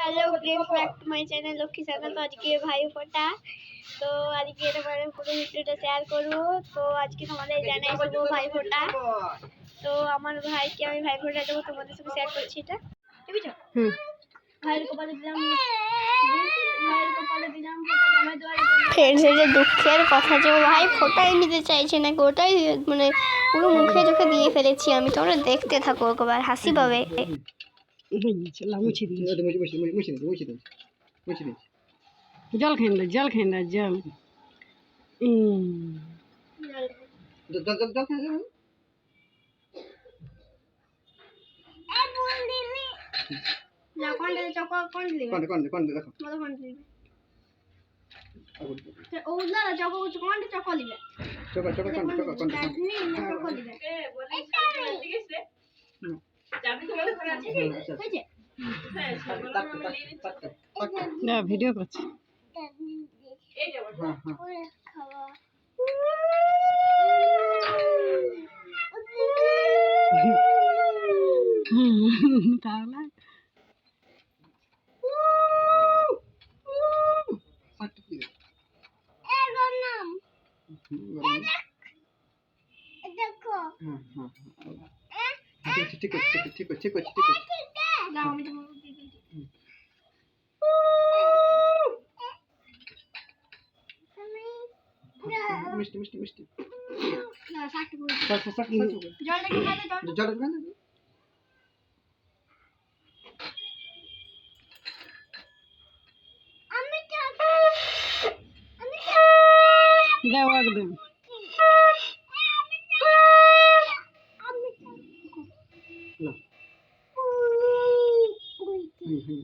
Hello friends, back to my channel Lakshmi channel. তো আজকে ভাই ফোঁটা, তো আজকে তোমাদের পুরো ভিডিওটা শেয়ার করবো। তো আজকে তোমাদের জানাই শুভ ভাই ফোঁটা। তো আমার ভাইকে আমি ভাই ফোঁটা দেবো, তোমাদের সাথে শেয়ার করছি এটা। বুঝছো? ভাইয়ের কপালে দিলাম, ভাইয়ের কপালে দিলাম ফোঁটা, জামাই দেওয়ার ফ্রেন্ডস, এটা দুঃখের কথা যে ভাই ফোঁটাই নিতে চাইছে না, ওটাই মানে পুরো মুখে চোখে দিয়ে ফেলেছি আমি। তোমরা দেখতে থাকো, একবার হাসি পাবে। জল খেন না, জল খেন না, জল ভিডিও করছি। তাহলে ঠিক আছে মিষ্টি মিষ্টি মিষ্টি দাও একদম। ঠিক আছে।